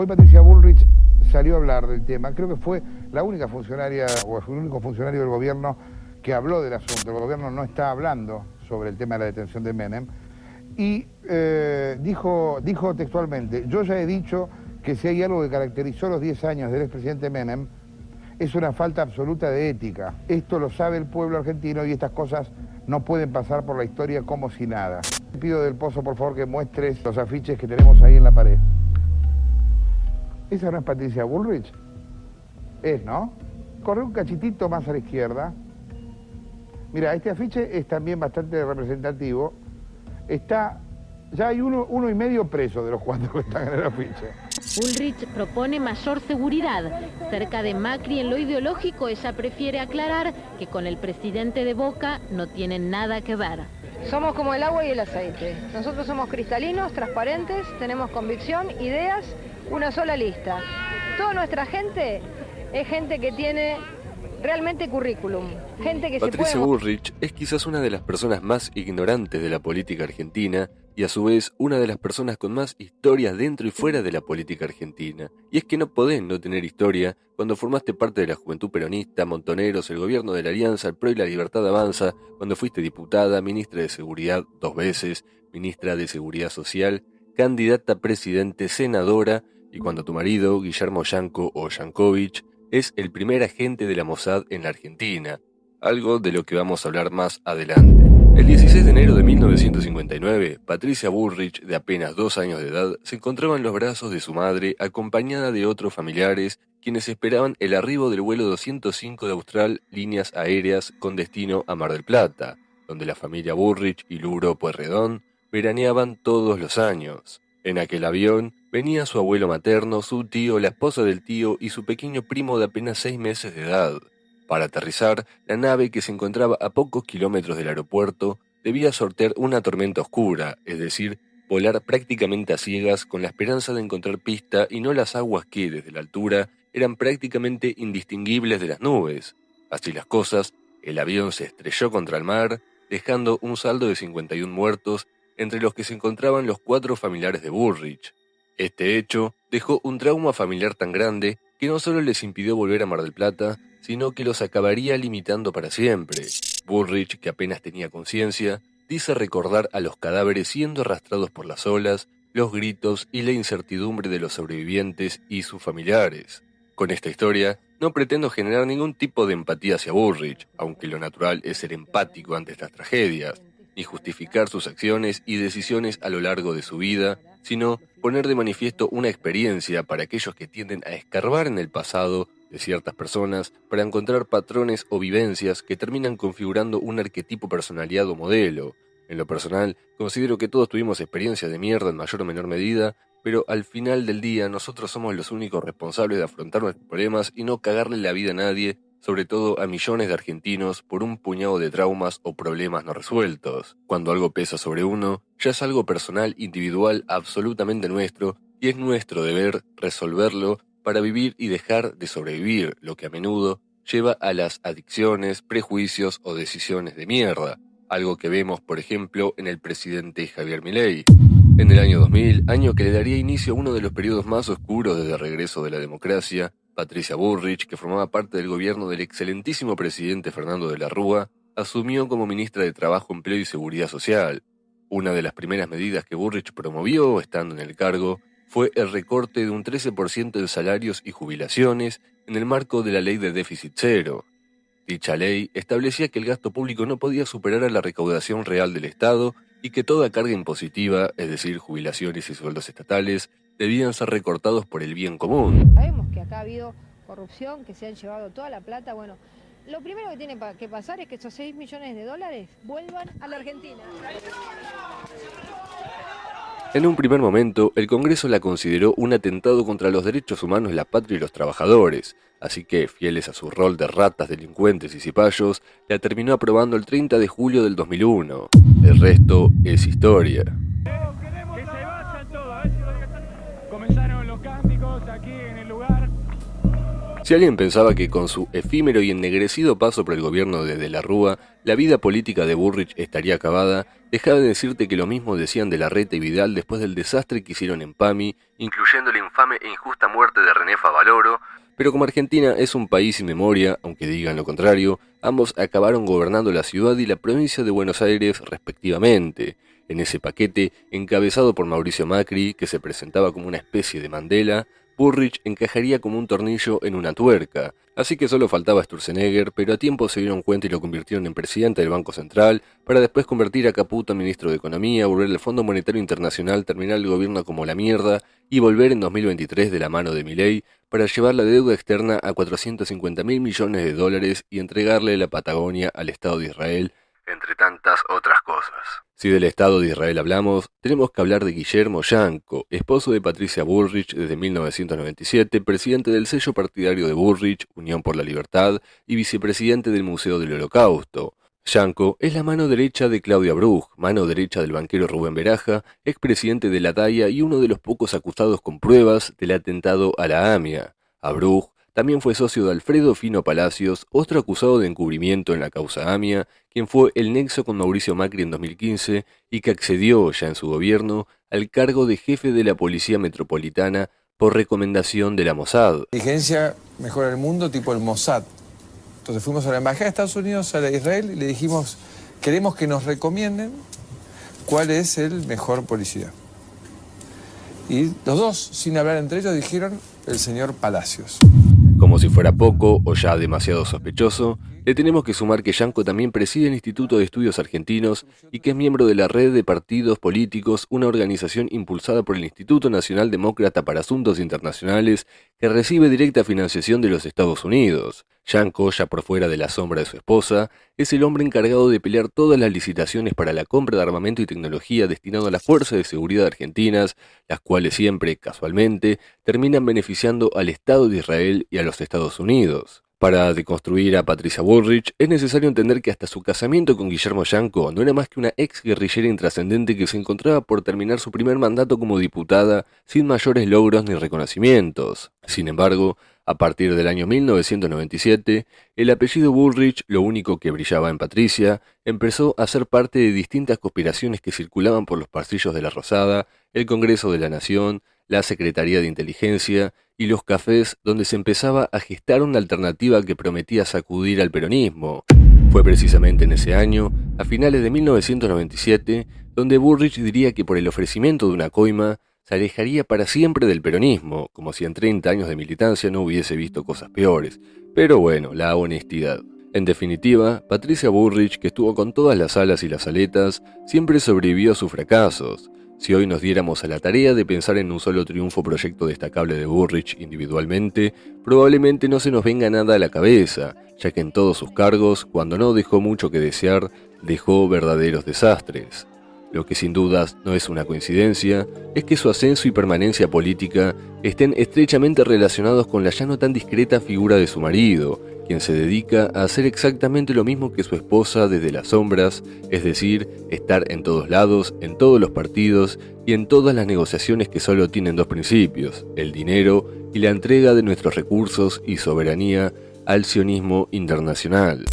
Hoy Patricia Bullrich salió a hablar del tema. Creo que fue la única funcionaria o el único funcionario del gobierno que habló del asunto. El gobierno no está hablando sobre el tema de la detención de Menem. Y dijo textualmente: yo ya he dicho que si hay algo que caracterizó los 10 años del expresidente Menem, es una falta absoluta de ética. Esto lo sabe el pueblo argentino y estas cosas no pueden pasar por la historia como si nada. Te pido del Pozo, por favor, que muestres los afiches que tenemos ahí en la pared. ¿Esa no es Patricia Bullrich? Es, ¿no? Corre un cachitito más a la izquierda. Mira, este afiche es también bastante representativo. Ya hay uno y medio preso de los 4 que están en el afiche. Bullrich propone mayor seguridad. Cerca de Macri en lo ideológico, ella prefiere aclarar que con el presidente de Boca no tienen nada que ver. Somos como el agua y el aceite. Nosotros somos cristalinos, transparentes, tenemos convicción, ideas, una sola lista. Toda nuestra gente es gente que tiene realmente currículum. Gente que Patricia Bullrich es quizás una de las personas más ignorantes de la política argentina y a su vez una de las personas con más historia dentro y fuera de la política argentina. Y es que no podés no tener historia cuando formaste parte de la Juventud Peronista, Montoneros, el gobierno de la Alianza, el PRO y la Libertad Avanza, cuando fuiste diputada, ministra de Seguridad 2 veces, ministra de Seguridad Social, candidata a presidente, senadora, y cuando tu marido, Guillermo Yanco o Yankovich, es el primer agente de la Mossad en la Argentina, algo de lo que vamos a hablar más adelante. El 16 de enero de 1959, Patricia Bullrich, de apenas 2 años de edad, se encontraba en los brazos de su madre, acompañada de otros familiares, quienes esperaban el arribo del vuelo 205 de Austral Líneas Aéreas con destino a Mar del Plata, donde la familia Bullrich y Luro Pueyrredón veraneaban todos los años. En aquel avión venía su abuelo materno, su tío, la esposa del tío y su pequeño primo de apenas 6 meses de edad. Para aterrizar, la nave, que se encontraba a pocos kilómetros del aeropuerto, debía sortear una tormenta oscura, es decir, volar prácticamente a ciegas con la esperanza de encontrar pista y no las aguas que, desde la altura, eran prácticamente indistinguibles de las nubes. Así las cosas, el avión se estrelló contra el mar, dejando un saldo de 51 muertos, entre los que se encontraban los 4 familiares de Bullrich. Este hecho dejó un trauma familiar tan grande que no solo les impidió volver a Mar del Plata, sino que los acabaría limitando para siempre. Bullrich, que apenas tenía conciencia, dice recordar a los cadáveres siendo arrastrados por las olas, los gritos y la incertidumbre de los sobrevivientes y sus familiares. Con esta historia, no pretendo generar ningún tipo de empatía hacia Bullrich, aunque lo natural es ser empático ante estas tragedias, ni justificar sus acciones y decisiones a lo largo de su vida, sino poner de manifiesto una experiencia para aquellos que tienden a escarbar en el pasado de ciertas personas para encontrar patrones o vivencias que terminan configurando un arquetipo, personalidad o modelo. En lo personal, considero que todos tuvimos experiencias de mierda en mayor o menor medida, pero al final del día nosotros somos los únicos responsables de afrontar nuestros problemas y no cagarle la vida a nadie, sobre todo a millones de argentinos, por un puñado de traumas o problemas no resueltos. Cuando algo pesa sobre uno, ya es algo personal, individual, absolutamente nuestro, y es nuestro deber resolverlo para vivir y dejar de sobrevivir, lo que a menudo lleva a las adicciones, prejuicios o decisiones de mierda, algo que vemos, por ejemplo, en el presidente Javier Milei. En el año 2000, año que le daría inicio a uno de los periodos más oscuros desde el regreso de la democracia, Patricia Bullrich, que formaba parte del gobierno del excelentísimo presidente Fernando de la Rúa, asumió como ministra de Trabajo, Empleo y Seguridad Social. Una de las primeras medidas que Bullrich promovió, estando en el cargo, fue el recorte de un 13% en salarios y jubilaciones en el marco de la Ley de Déficit Cero. Dicha ley establecía que el gasto público no podía superar a la recaudación real del Estado y que toda carga impositiva, es decir, jubilaciones y sueldos estatales, debían ser recortados por el bien común. Sabemos que acá ha habido corrupción, que se han llevado toda la plata. Bueno, lo primero que tiene que pasar es que esos 6 millones de dólares vuelvan a la Argentina. En un primer momento, el Congreso la consideró un atentado contra los derechos humanos, la patria y los trabajadores, así que, fieles a su rol de ratas, delincuentes y cipayos, la terminó aprobando el 30 de julio del 2001. El resto es historia. Que se vayan todos, a ver si comenzaron los cánticos aquí en el lugar. Si alguien pensaba que con su efímero y ennegrecido paso por el gobierno de la Rúa, la vida política de Bullrich estaría acabada, dejaba de decirte que lo mismo decían de Larreta y Vidal después del desastre que hicieron en PAMI, incluyendo la infame e injusta muerte de René Favaloro. Pero como Argentina es un país sin memoria, aunque digan lo contrario, ambos acabaron gobernando la ciudad y la provincia de Buenos Aires respectivamente. En ese paquete, encabezado por Mauricio Macri, que se presentaba como una especie de Mandela, Bullrich encajaría como un tornillo en una tuerca, así que solo faltaba Sturzenegger, pero a tiempo se dieron cuenta y lo convirtieron en presidente del Banco Central, para después convertir a Caputo en ministro de Economía, volver al Fondo Monetario Internacional, terminar el gobierno como la mierda, y volver en 2023 de la mano de Milei, para llevar la deuda externa a $450.000 millones y entregarle la Patagonia al Estado de Israel, entre tantas otras cosas. Si del Estado de Israel hablamos, tenemos que hablar de Guillermo Yanco, esposo de Patricia Bullrich desde 1997, presidente del sello partidario de Bullrich, Unión por la Libertad, y vicepresidente del Museo del Holocausto. Yanco es la mano derecha de Claudia Bruch, mano derecha del banquero Rubén Beraja, expresidente de la DAIA y uno de los pocos acusados con pruebas del atentado a la AMIA. A Bruch también fue socio de Alfredo Fino Palacios, otro acusado de encubrimiento en la causa AMIA, quien fue el nexo con Mauricio Macri en 2015 y que accedió ya en su gobierno al cargo de jefe de la Policía Metropolitana por recomendación de la Mossad. Inteligencia mejor el mundo, tipo el Mossad. Entonces fuimos a la Embajada de Estados Unidos, a la de Israel, y le dijimos, queremos que nos recomienden cuál es el mejor policía. Y los dos, sin hablar entre ellos, dijeron el señor Palacios. Como si fuera poco o ya demasiado sospechoso, le tenemos que sumar que Yanco también preside el Instituto de Estudios Argentinos y que es miembro de la Red de Partidos Políticos, una organización impulsada por el Instituto Nacional Demócrata para Asuntos Internacionales que recibe directa financiación de los Estados Unidos. Yanco, ya por fuera de la sombra de su esposa, es el hombre encargado de pelear todas las licitaciones para la compra de armamento y tecnología destinado a las fuerzas de seguridad argentinas, las cuales siempre, casualmente, terminan beneficiando al Estado de Israel y a los Estados Unidos. Para deconstruir a Patricia Bullrich, es necesario entender que hasta su casamiento con Guillermo Yanco no era más que una ex guerrillera intrascendente que se encontraba por terminar su primer mandato como diputada sin mayores logros ni reconocimientos. Sin embargo, a partir del año 1997, el apellido Bullrich, lo único que brillaba en Patricia, empezó a ser parte de distintas conspiraciones que circulaban por los pasillos de la Rosada, el Congreso de la Nación, la Secretaría de Inteligencia y los cafés donde se empezaba a gestar una alternativa que prometía sacudir al peronismo. Fue precisamente en ese año, a finales de 1997, donde Bullrich diría que por el ofrecimiento de una coima se alejaría para siempre del peronismo, como si en 30 años de militancia no hubiese visto cosas peores. Pero bueno, la honestidad. En definitiva, Patricia Bullrich, que estuvo con todas las alas y las aletas, siempre sobrevivió a sus fracasos. Si hoy nos diéramos a la tarea de pensar en un solo triunfo proyecto destacable de Bullrich individualmente, probablemente no se nos venga nada a la cabeza, ya que en todos sus cargos, cuando no dejó mucho que desear, dejó verdaderos desastres. Lo que sin dudas no es una coincidencia es que su ascenso y permanencia política estén estrechamente relacionados con la ya no tan discreta figura de su marido, quien se dedica a hacer exactamente lo mismo que su esposa desde las sombras, es decir, estar en todos lados, en todos los partidos y en todas las negociaciones que solo tienen dos principios, el dinero y la entrega de nuestros recursos y soberanía al sionismo internacional.